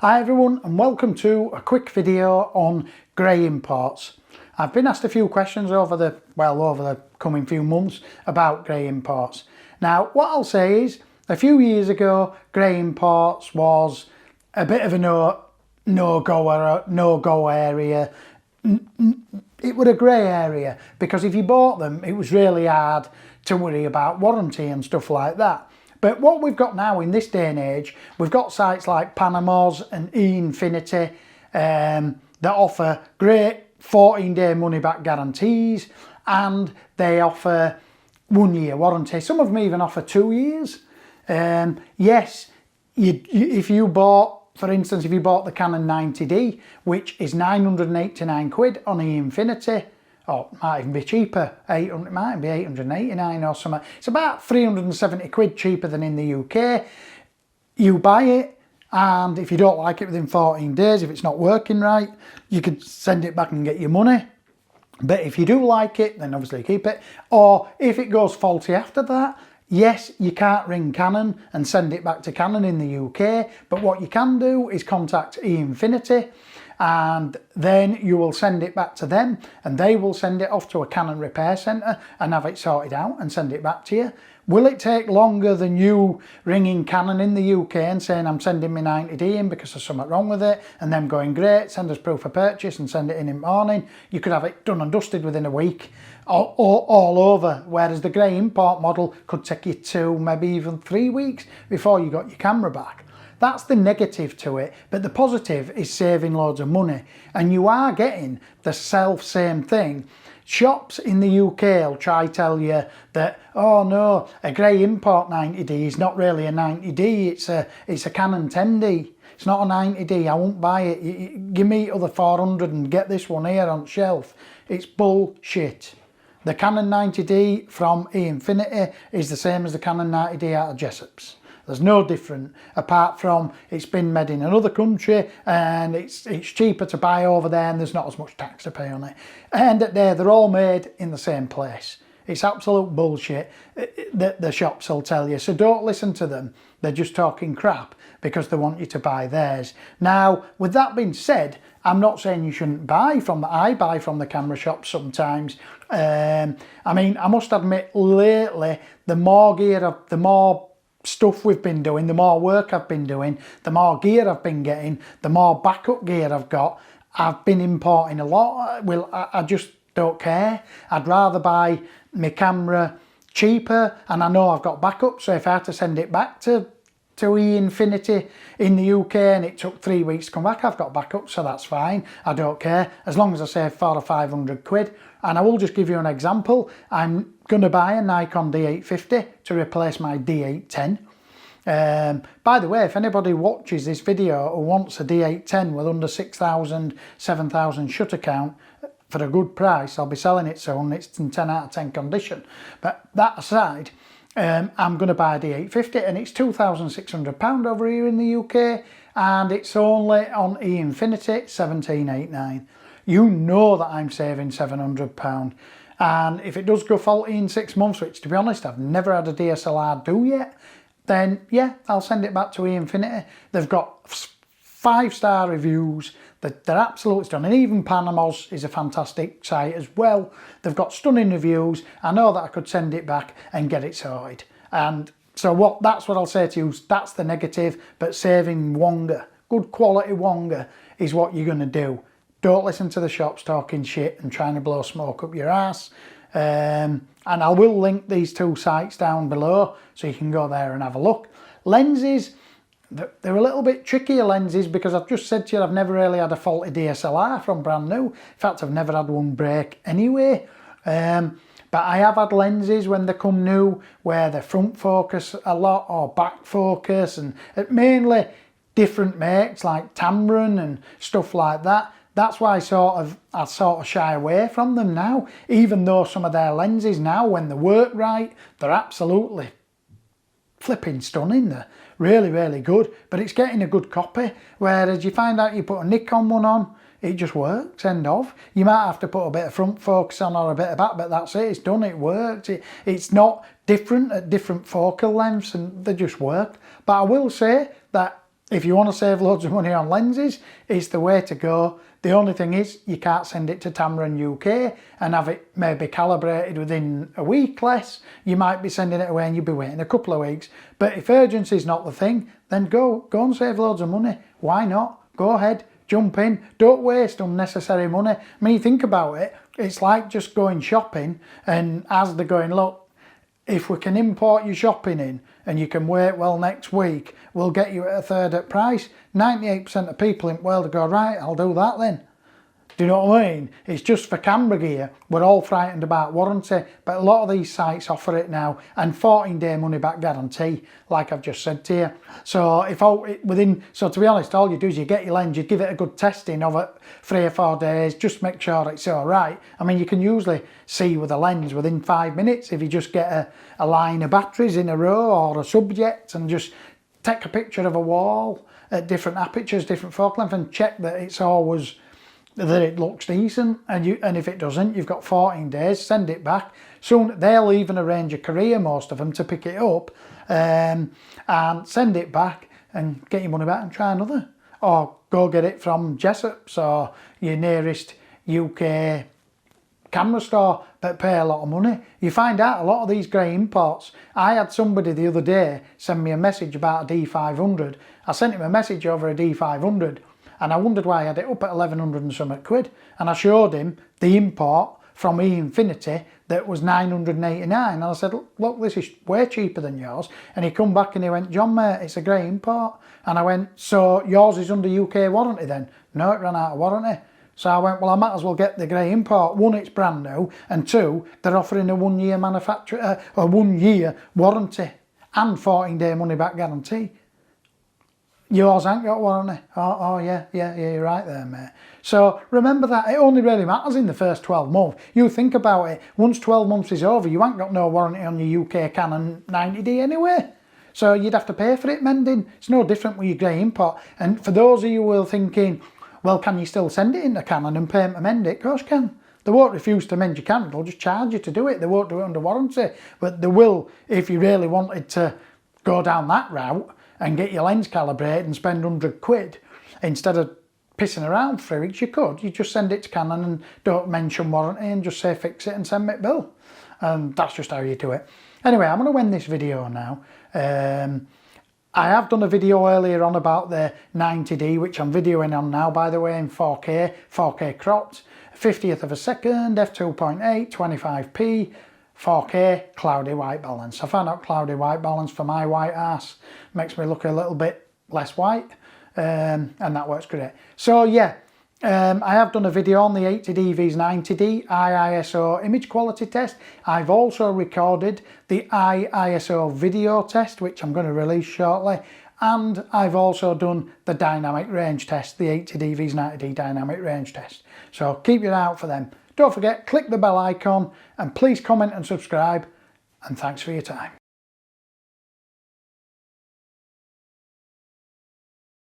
Hi everyone and welcome to a quick video on grey imports. I've been asked a few questions over the coming few months about grey imports. Now what I'll say is a few years ago grey imports was a bit of a no-go area. It was a grey area because if you bought them it was really hard to worry about warranty and stuff like that. But what we've got now in this day and age, we've got sites like Panama's and eInfinity that offer great 14-day money-back guarantees, and they offer 1 year warranty. Some of them even offer 2 years. Yes, if you bought, for instance, if you bought the Canon 90D, which is 989 quid on eInfinity, or it might even be cheaper, it might be 889 or something. It's about 370 quid cheaper than in the UK. You buy it, and if you don't like it within 14 days, if it's not working right, you could send it back and get your money. But if you do like it, then obviously keep it. Or if it goes faulty after that, yes, you can't ring Canon and send it back to Canon in the UK, but what you can do is contact eInfinity, and then you will send it back to them and they will send it off to a Canon repair centre and have it sorted out and send it back to you. Will it take longer than you ringing Canon in the UK and saying I'm sending my 90D in because there's something wrong with it, and them going great, send us proof of purchase and send it in the morning? You could have it done and dusted within a week all over, whereas the grey import model could take you 2, maybe even 3 weeks before you got your camera back. That's the negative to it, but the positive is saving loads of money, and you are getting the same thing. Shops in the UK will try to tell you that, oh no, a grey import 90D is not really a 90D, it's a Canon 10D. It's not a 90D, I won't buy it. Give me other 400 and get this one here on shelf. It's bullshit. The Canon 90D from eInfinity is the same as the Canon 90D out of Jessop's. There's no different, apart from it's been made in another country and it's cheaper to buy over there and there's not as much tax to pay on it. And at there, they're all made in the same place. It's absolute bullshit that the shops will tell you. So don't listen to them. They're just talking crap because they want you to buy theirs. Now, with that being said, I'm not saying you shouldn't buy from I buy from the camera shop sometimes. I mean, I must admit lately, the more stuff we've been doing, the more work I've been doing, the more gear I've been getting, the more backup gear I've got. I've been importing a lot. Well, I just don't care. I'd rather buy my camera cheaper, and I know I've got backup, so if I had to send it back to eInfinity in the UK and it took 3 weeks to come back, I've got backup, so that's fine. I don't care, as long as I save 400 or 500 quid. And I will just give you an example. I'm going to buy a Nikon D850 to replace my D810. By the way, if anybody watches this video who wants a D810 with under 6,000, 7,000 shutter count for a good price, I'll be selling it soon. It's in 10 out of 10 condition. But that aside, I'm going to buy a D850 and it's £2,600 over here in the UK, and it's only on eInfinity $1,789. You know that I'm saving £700, and if it does go faulty in 6 months, which to be honest I've never had a DSLR do yet, then yeah, I'll send it back to eInfinity. They've got 5-star reviews, they're absolutely stunning. Even Panama's is a fantastic site as well. They've got stunning reviews. I know that I could send it back and get it sorted. And so that's what I'll say to you, that's the negative, but saving Wonga, good quality Wonga, is what you're going to do. Don't listen to the shops talking shit and trying to blow smoke up your ass. And I will link these 2 sites down below so you can go there and have a look. Lenses, they're a little bit trickier lenses because I've just said to you I've never really had a faulty DSLR from brand new. In fact, I've never had one break anyway. But I have had lenses when they come new where they front focus a lot or back focus, and mainly different makes like Tamron and stuff like that. That's why I sort of shy away from them now, even though some of their lenses now, when they work right, they're absolutely flipping stunning. They're really, really good, but it's getting a good copy. Whereas you find out you put a Nikon one on, it just works, end of. You might have to put a bit of front focus on or a bit of back, but that's it, it's done, it works. It's not different at different focal lengths, and they just work. But I will say that if you want to save loads of money on lenses, it's the way to go. The only thing is you can't send it to Tamron UK and have it maybe calibrated within a week less. You might be sending it away and you'll be waiting a couple of weeks. But if urgency is not the thing, then go and save loads of money. Why not? Go ahead, jump in. Don't waste unnecessary money. I mean, think about it. It's like just going shopping, and as they're going, look, if we can import your shopping in and you can wait, well, next week we'll get you at a third at price. 98% of people in the world will go, right, I'll do that then. Do you know what I mean? It's just for camera gear. We're all frightened about warranty, but a lot of these sites offer it now, and 14-day money back guarantee, like I've just said to you. So so to be honest, all you do is you get your lens, you give it a good testing of it 3 or 4 days, just make sure it's all right. I mean, you can usually see with a lens within 5 minutes if you just get a line of batteries in a row or a subject and just take a picture of a wall at different apertures, different focal length, and check that it's always that it looks decent, and if it doesn't, you've got 14 days, send it back. Soon they'll even arrange a courier, most of them, to pick it up and send it back and get your money back and try another, or go get it from Jessop's or your nearest UK camera store, but pay a lot of money. You find out a lot of these grey imports. I had somebody the other day send me a message about a D500. I sent him a message over a D500 and I wondered why I had it up at 1100 and something quid, and I showed him the import from E-Infinity that was 989, and I said, look, this is way cheaper than yours. And he come back and he went, John mate, it's a grey import. And I went, so yours is under UK warranty then? No, it ran out of warranty. So I went, well, I might as well get the grey import. One, it's brand new, and two, they're offering a 1 year a 1 year warranty and 14-day money back guarantee. Yours ain't got warranty. Oh yeah, you're right there, mate. So remember that, it only really matters in the first 12 months. You think about it, once 12 months is over, you ain't got no warranty on your UK Canon 90D anyway. So you'd have to pay for it mending. It's no different with your grey import. And for those of you who are thinking, well, can you still send it into Canon and pay them to mend it? Of course you can. They won't refuse to mend your Canon, they'll just charge you to do it. They won't do it under warranty. But they will, if you really wanted to go down that route and get your lens calibrated and spend 100 quid, instead of pissing around for 3 weeks, you could. You just send it to Canon and don't mention warranty and just say fix it and send me a bill. And that's just how you do it. Anyway, I'm going to end this video now. I have done a video earlier on about the 90D, which I'm videoing on now, by the way, in 4K cropped, 50th of a second, f2.8, 25p, 4K, cloudy white balance. I found out cloudy white balance for my white ass makes me look a little bit less white, and that works great. So yeah, I have done a video on the 80D vs 90D ISO image quality test. I've also recorded the ISO video test, which I'm going to release shortly, and I've also done the dynamic range test, the 80D vs 90D dynamic range test. So keep your eye out for them. Don't forget, click the bell icon and please comment and subscribe, and thanks for your time.